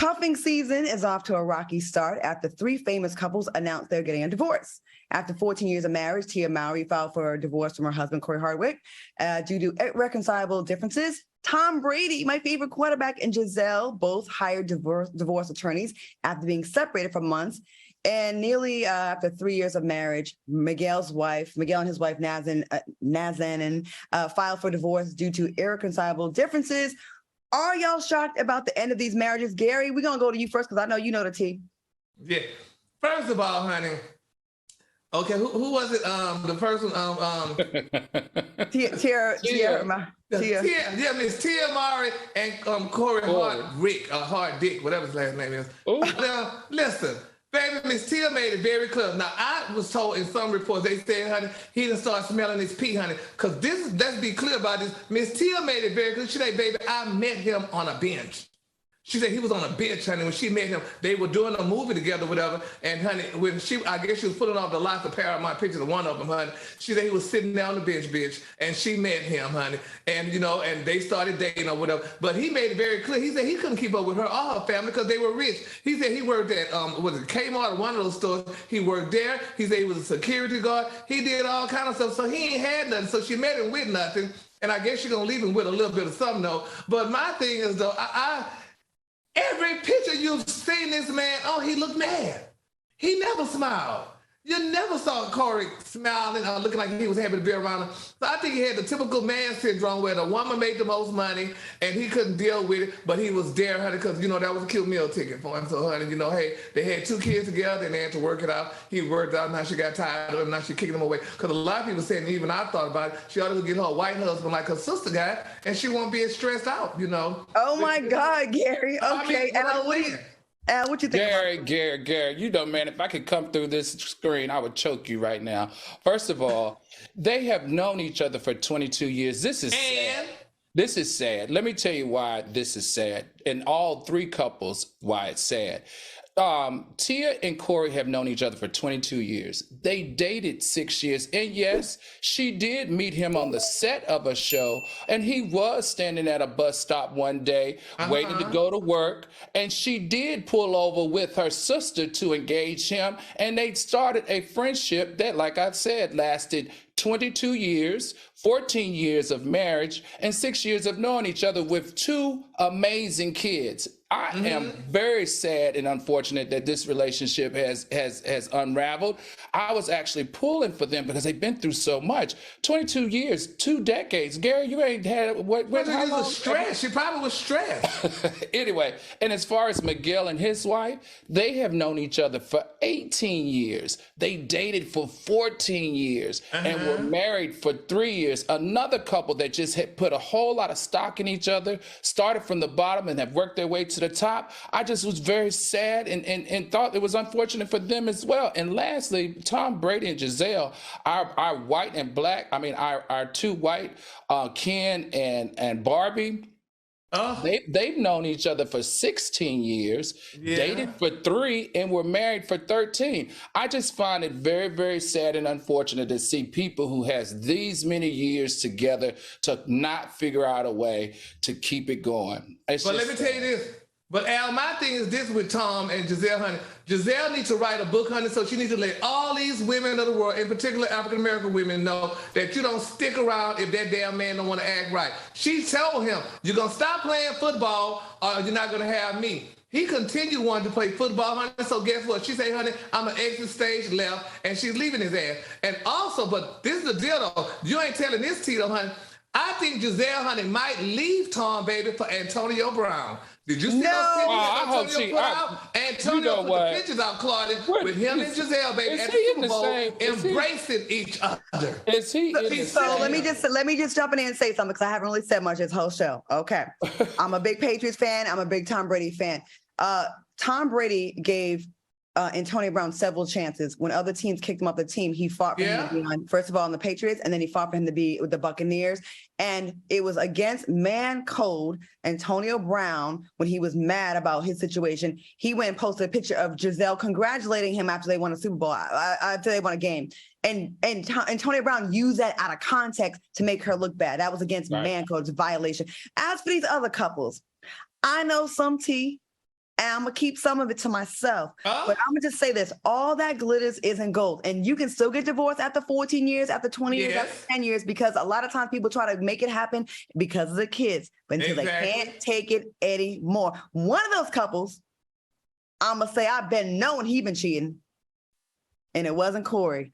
Cuffing season is off to a rocky start after three famous couples announced they're getting a divorce. After 14 years of marriage, Tia Mowry filed for a divorce from her husband, Cory Hardrict, due to irreconcilable differences. Tom Brady, my favorite quarterback, and Gisele both hired divorce attorneys after being separated for months. And nearly after 3 years of marriage, Miguel and his wife, Nazanin, filed for divorce due to irreconcilable differences. Are y'all shocked about the end of these marriages? Gary, we're going to go to you first because I know you know the tea. Yeah. First of all, honey, okay, who was it? The person, Tia. Yeah, Miss Tia Mowry and Cory Hardrict, whatever his last name is. Now, listen, baby, Miss Tia made it very clear. Now, I was told in some reports, they said, honey, he didn't start smelling his pee, honey. Because let's be clear about this. Miss Tia made it very clear. She said, baby, I met him on a bench. She said he was on a bench, honey. When she met him, they were doing a movie together, whatever. And honey, I guess she was putting off the lights, a pair of my pictures of one of them, honey. She said he was sitting there on the bench, bitch, and she met him, honey. And and they started dating or whatever. But he made it very clear. He said he couldn't keep up with her or her family because they were rich. He said he worked at Kmart or one of those stores. He worked there. He said he was a security guard. He did all kind of stuff. So he ain't had nothing. So she met him with nothing. And I guess she's gonna leave him with a little bit of something though. But my thing is though, every picture you've seen this man, he looked mad. He never smiled. You never saw Cory smiling or looking like he was happy to be around her. So I think he had the typical man syndrome where the woman made the most money and he couldn't deal with it, but he was there, honey, because, that was a cute meal ticket for him. So, honey, hey, they had 2 kids together and they had to work it out. He worked out, now she got tired of him, now she's kicking him away. Because a lot of people saying, even I thought about it, she ought to get her a white husband like her sister got, and she won't be as stressed out, Oh, my God, Gary. Okay, what you think? Gary, man, if I could come through this screen, I would choke you right now. First of all, they have known each other for 22 years. This is sad. This is sad. Let me tell you why this is sad. And all 3 couples, why it's sad. Tia and Cory have known each other for 22 years. They dated 6 years. And yes, she did meet him on the set of a show. And he was standing at a bus stop one day, waiting to go to work. And she did pull over with her sister to engage him. And they started a friendship that, like I said, lasted 22 years, 14 years of marriage, and 6 years of knowing each other with 2 amazing kids. I am very sad and unfortunate that this relationship has unraveled. I was actually pulling for them because they've been through so much. 22 years, 2 decades. Gary, you ain't had how long? Stress. She probably was stressed. Anyway, and as far as Miguel and his wife, they have known each other for 18 years. They dated for 14 years and were married for 3 years. Another couple that just had put a whole lot of stock in each other, started from the bottom and have worked their way to the top. I just was very sad and thought it was unfortunate for them as well. And lastly, Tom Brady and Gisele, our white and black, our 2 white, Ken and Barbie, they've known each other for 16 years, dated for 3, and were married for 13. I just find it very, very sad and unfortunate to see people who has these many years together to not figure out a way to keep it going. But let me tell you this. But Al, my thing is this with Tom and Gisele, honey. Gisele needs to write a book, honey, so she needs to let all these women of the world, in particular African-American women, know that you don't stick around if that damn man don't want to act right. She told him, you're going to stop playing football or you're not going to have me. He continued wanting to play football, honey, so guess what? She said, honey, I'm going to exit stage left, and she's leaving his ass. And also, but this is the deal, though. You ain't telling this, Tito, honey. I think Gisele, honey, might leave Tom, baby, for Antonio Brown. Did you see those pictures that Antonio put out? Antonio put the pictures out, Claudia, with him and Gisele, baby, at the Super Bowl, embracing each other. So let me just jump in here and say something because I haven't really said much this whole show. Okay. I'm a big Patriots fan. I'm a big Tom Brady fan. Tom Brady gave Antonio Brown several chances. When other teams kicked him off the team, he fought for him to be on, first of all, on the Patriots, and then he fought for him to be with the Buccaneers. And it was against man code Antonio Brown when he was mad about his situation. He went and posted a picture of Gisele congratulating him after they won a Super Bowl, after they won a game. And Antonio Brown used that out of context to make her look bad. That was against man code's violation. As for these other couples, I know some tea. and I'm going to keep some of it to myself. But I'm going to just say this. All that glitters isn't gold. And you can still get divorced after 14 years, after 20 years, after 10 years, because a lot of times people try to make it happen because of the kids. But until they can't take it anymore. One of those couples, I'm going to say I've been knowing he been cheating. And it wasn't Cory.